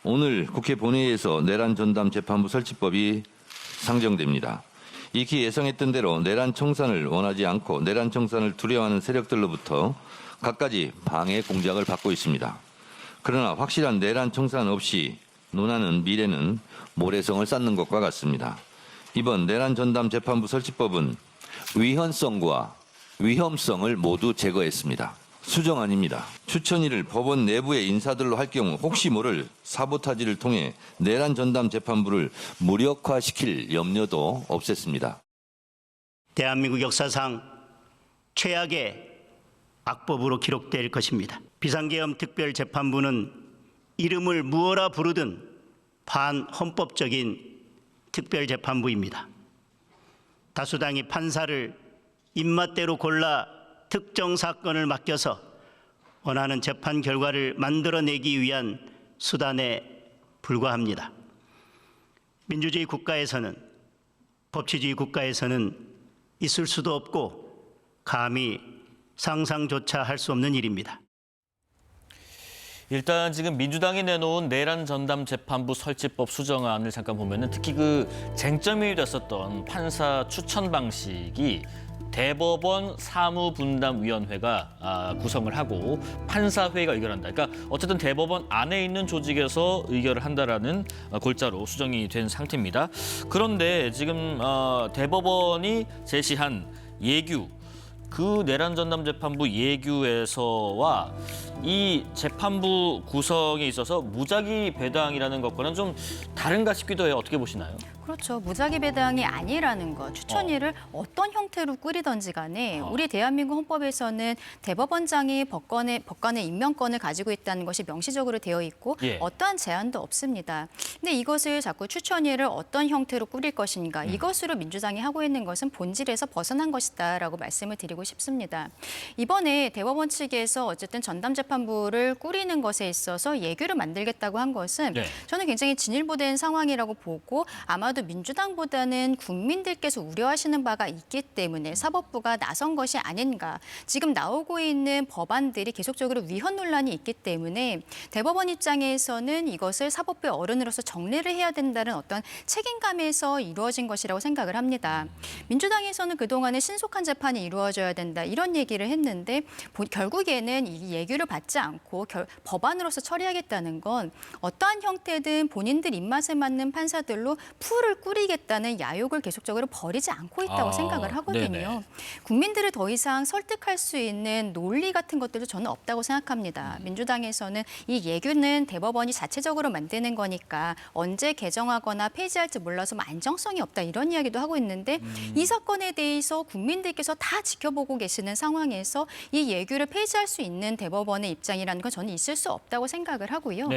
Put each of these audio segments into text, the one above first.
오늘 국회 본회의에서 내란 전담 재판부 설치법이 상정됩니다. 익히 예상했던 대로 내란 청산을 원하지 않고 내란 청산을 두려워하는 세력들로부터 갖가지 방해 공작을 받고 있습니다. 그러나 확실한 내란 청산 없이 논하는 미래는 모래성을 쌓는 것과 같습니다. 이번 내란 전담 재판부 설치법은 위헌성과 위험성을 모두 제거했습니다. 수정안입니다. 추천위를 법원 내부의 인사들로 할 경우 혹시 모를 사보타지를 통해 내란 전담 재판부를 무력화시킬 염려도 없앴습니다. 대한민국 역사상 최악의 악법으로 기록될 것입니다. 비상계엄 특별재판부는 이름을 무엇라 부르든 반헌법적인 특별재판부입니다. 다수당이 판사를 입맛대로 골라 특정 사건을 맡겨서 원하는 재판 결과를 만들어내기 위한 수단에 불과합니다. 민주주의 국가에서는, 법치주의 국가에서는 있을 수도 없고 감히 상상조차 할 수 없는 일입니다. 일단 지금 민주당이 내놓은 내란 전담 재판부 설치법 수정안을 잠깐 보면은 특히 그 쟁점이 됐었던 판사 추천 방식이 대법원 사무분담위원회가 구성을 하고 판사회의가 의결한다. 그러니까 어쨌든 대법원 안에 있는 조직에서 의결을 한다라는 골자로 수정이 된 상태입니다. 그런데 지금 대법원이 제시한 예규, 그 내란 전담 재판부 예규에서와 이 재판부 구성에 있어서 무작위 배당이라는 것과는 좀 다른가 싶기도 해요. 어떻게 보시나요? 그렇죠. 무작위 배당이 아니라는 것. 추천위를 어떤 형태로 꾸리던지 간에 우리 대한민국 헌법에서는 대법원장이 법관의 임명권을 가지고 있다는 것이 명시적으로 되어 있고 어떠한 제한도 없습니다. 근데 이것을 자꾸 추천위를 어떤 형태로 꾸릴 것인가. 이것으로 민주당이 하고 있는 것은 본질에서 벗어난 것이다라고 말씀을 드리고 싶습니다. 이번에 대법원 측에서 어쨌든 전담재판부를 꾸리는 것에 있어서 예규를 만들겠다고 한 것은 저는 굉장히 진일보된 상황이라고 보고 아마도 민주당보다는 국민들께서 우려하시는 바가 있기 때문에 사법부가 나선 것이 아닌가. 지금 나오고 있는 법안들이 계속적으로 위헌 논란이 있기 때문에 대법원 입장에서는 이것을 사법부의 어른으로서 정리를 해야 된다는 어떤 책임감에서 이루어진 것이라고 생각을 합니다. 민주당에서는 그동안에 신속한 재판이 이루어져야 된다 이런 얘기를 했는데 결국에는 이 예규를 받지 않고 법안으로서 처리하겠다는 건 어떠한 형태든 본인들 입맛에 맞는 판사들로 풀을 꾸리겠다는 야욕을 계속적으로 버리지 않고 있다고 생각을 하거든요. 네네. 국민들을 더 이상 설득할 수 있는 논리 같은 것들도 저는 없다고 생각합니다. 민주당에서는 이 예규는 대법원이 자체적으로 만드는 거니까 언제 개정하거나 폐지할지 몰라서 안정성이 없다 이런 이야기도 하고 있는데 이 사건에 대해서 국민들께서 다 지켜보고 계시는 상황에서 이 예규를 폐지할 수 있는 대법원의 입장이라는 건 저는 있을 수 없다고 생각을 하고요.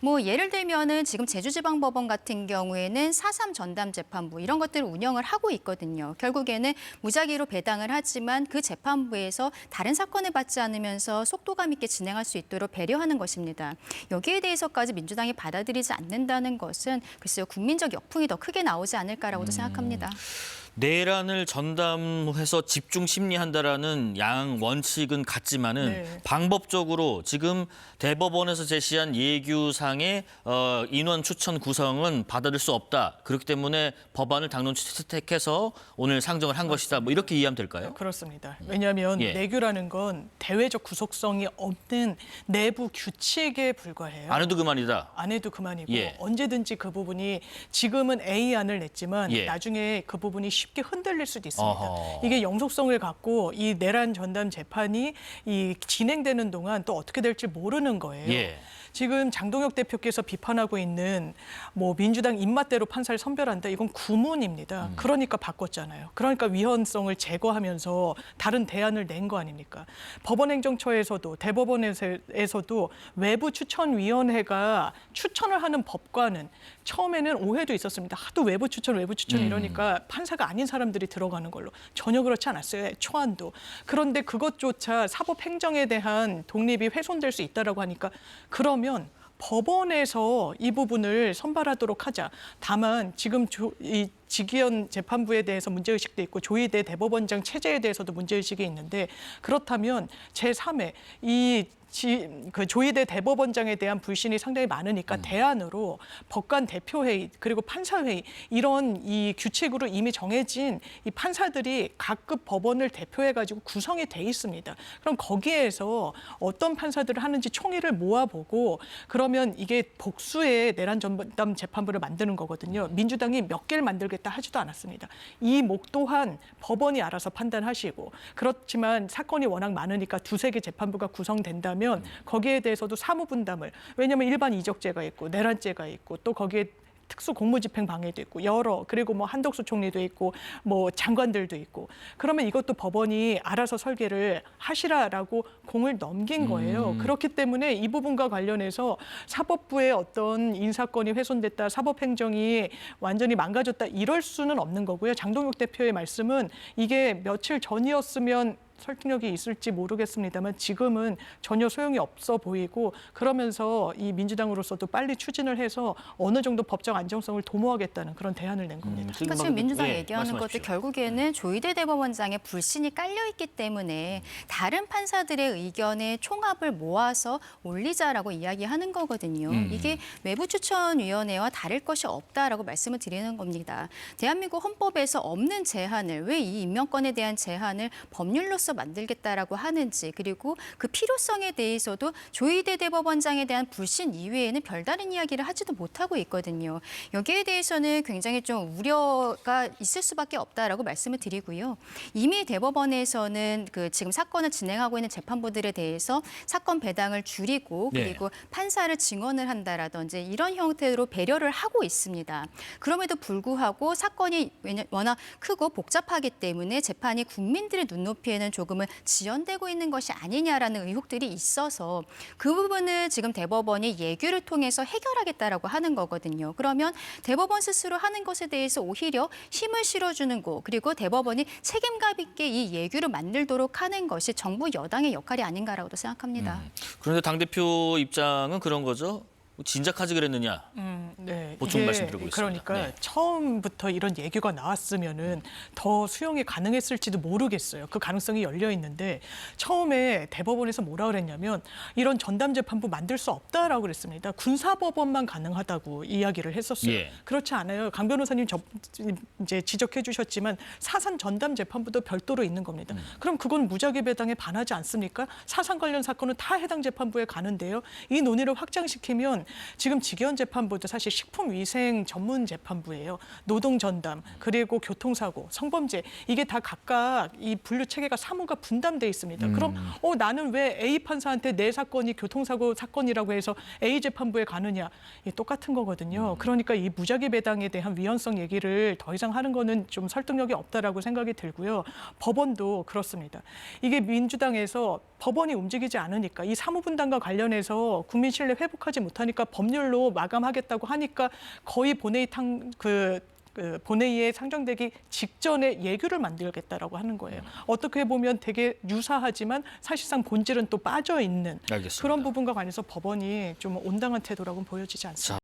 뭐 예를 들면은 지금 제주지방법원 같은 경우에는 4.3 전담재판부 이런 것들을 운영을 하고 있거든요. 결국에는 무작위로 배당을 하지만 그 재판부에서 다른 사건을 받지 않으면서 속도감 있게 진행할 수 있도록 배려하는 것입니다. 여기에 대해서까지 민주당이 받아들이지 않는다는 것은 글쎄요 국민적 역풍이 더 크게 나오지 않을까라고도 생각합니다. 내란을 전담해서 집중 심리한다라는 양 원칙은 같지만은 방법적으로 지금 대법원에서 제시한 예규상의 인원 추천 구성은 받아들일 수 없다. 그렇기 때문에 법안을 당론 채택해서 오늘 상정을 한 것이다. 뭐 이렇게 이해하면 될까요? 그렇습니다. 왜냐하면 내규라는 건 대외적 구속성이 없는 내부 규칙에 불과해요. 안 해도 그만이다. 안 해도 그만이고 언제든지 그 부분이 지금은 A안을 냈지만 나중에 그 부분이 쉽게 흔들릴 수도 있습니다. 이게 영속성을 갖고 이 내란 전담 재판이 진행되는 동안 또 어떻게 될지 모르는 거예요. 지금 장동혁 대표께서 비판하고 있는 뭐 민주당 입맛대로 판사를 선별한다. 이건 구문입니다. 그러니까 바꿨잖아요. 그러니까 위헌성을 제거하면서 다른 대안을 낸 거 아닙니까? 법원행정처에서도 대법원에서도 외부 추천위원회가 추천을 하는 법과는 처음에는 오해도 있었습니다. 하도 외부 추천 이러니까 판사가 아닌 사람들이 들어가는 걸로. 전혀 그렇지 않았어요. 초안도. 그런데 그것조차 사법행정에 대한 독립이 훼손될 수 있다라고 하니까 그러면 법원에서 이 부분을 선발하도록 하자. 다만 지금 이 지기현 재판부에 대해서 문제의식도 있고 조희대 대법원장 체제에 대해서도 문제의식이 있는데 그렇다면 제3의 이 그 조희대 대법원장에 대한 불신이 상당히 많으니까 대안으로 법관 대표회의 그리고 판사회의 이런 이 규칙으로 이미 정해진 이 판사들이 각급 법원을 대표해가지고 구성이 돼 있습니다. 그럼 거기에서 어떤 판사들을 하는지 총의를 모아보고 그러면 이게 복수의 내란 전담 재판부를 만드는 거거든요. 민주당이 몇 개를 만들겠다 하지도 않았습니다. 이 목 또한 법원이 알아서 판단하시고 그렇지만 사건이 워낙 많으니까 두세 개 재판부가 구성된다면 거기에 대해서도 사무분담을 왜냐하면 일반 이적죄가 있고 내란죄가 있고 또 거기에 특수 공무집행 방해도 있고 그리고 뭐 한덕수 총리도 있고 뭐 장관들도 있고 그러면 이것도 법원이 알아서 설계를 하시라라고 공을 넘긴 거예요. 그렇기 때문에 이 부분과 관련해서 사법부의 어떤 인사권이 훼손됐다, 사법행정이 완전히 망가졌다 이럴 수는 없는 거고요. 장동혁 대표의 말씀은 이게 며칠 전이었으면 설득력이 있을지 모르겠습니다만 지금은 전혀 소용이 없어 보이고 그러면서 이 민주당으로서도 빨리 추진을 해서 어느 정도 법적 안정성을 도모하겠다는 그런 대안을 낸 겁니다. 그러니까 지금 민주당 예, 얘기하는 것도 말씀하십시오. 결국에는 조희대 대법원장의 불신이 깔려 있기 때문에 다른 판사들의 의견의 총합을 모아서 올리자라고 이야기하는 거거든요. 이게 외부추천위원회와 다를 것이 없다라고 말씀을 드리는 겁니다. 대한민국 헌법에서 없는 제한을 왜 이 임명권에 대한 제한을 법률로서 만들겠다라고 하는지 그리고 그 필요성에 대해서도 조희대 대법원장에 대한 불신 이외에는 별다른 이야기를 하지도 못하고 있거든요. 여기에 대해서는 굉장히 좀 우려가 있을 수밖에 없다라고 말씀을 드리고요. 이미 대법원에서는 그 지금 사건을 진행하고 있는 재판부들에 대해서 사건 배당을 줄이고 그리고 판사를 증언을 한다라든지 이런 형태로 배려를 하고 있습니다. 그럼에도 불구하고 사건이 워낙 크고 복잡하기 때문에 재판이 국민들의 눈높이에는 조금은 지연되고 있는 것이 아니냐라는 의혹들이 있어서 그 부분을 지금 대법원이 예규를 통해서 해결하겠다라고 하는 거거든요. 그러면 대법원 스스로 하는 것에 대해서 오히려 힘을 실어주는 거 그리고 대법원이 책임감 있게 이 예규를 만들도록 하는 것이 정부 여당의 역할이 아닌가라고도 생각합니다. 그런데 당대표 입장은 그런 거죠. 진작하지 그랬느냐. 네, 보충 이게 말씀드리고 있습니다. 그러니까 네. 처음부터 이런 얘기가 나왔으면은 더 수용이 가능했을지도 모르겠어요. 그 가능성이 열려 있는데 처음에 대법원에서 뭐라 그랬냐면 이런 전담 재판부 만들 수 없다라고 그랬습니다. 군사법원만 가능하다고 이야기를 했었어요. 예. 그렇지 않아요. 강 변호사님 이제 지적해 주셨지만 사산 전담 재판부도 별도로 있는 겁니다. 그럼 그건 무작위 배당에 반하지 않습니까? 사산 관련 사건은 다 해당 재판부에 가는데요. 이 논의를 확장시키면 지금 직연 재판부도 사실 식품위생 전문 재판부예요. 노동 전담 그리고 교통사고, 성범죄 이게 다 각각 이 분류 체계가 사무가 분담돼 있습니다. 그럼 나는 왜 A 판사한테 내 사건이 교통사고 사건이라고 해서 A 재판부에 가느냐? 이게 똑같은 거거든요. 그러니까 이 무작위 배당에 대한 위헌성 얘기를 더 이상 하는 거는 좀 설득력이 없다라고 생각이 들고요. 법원도 그렇습니다. 이게 민주당에서 법원이 움직이지 않으니까 이 사무분담과 관련해서 국민 신뢰 회복하지 못하니까 법률로 마감하겠다고 하니까 거의 본회의에 상정되기 직전에 예규를 만들겠다라고 하는 거예요. 어떻게 보면 되게 유사하지만 사실상 본질은 또 빠져 있는 알겠습니다. 그런 부분과 관해서 법원이 좀 온당한 태도라고는 보여지지 않습니다.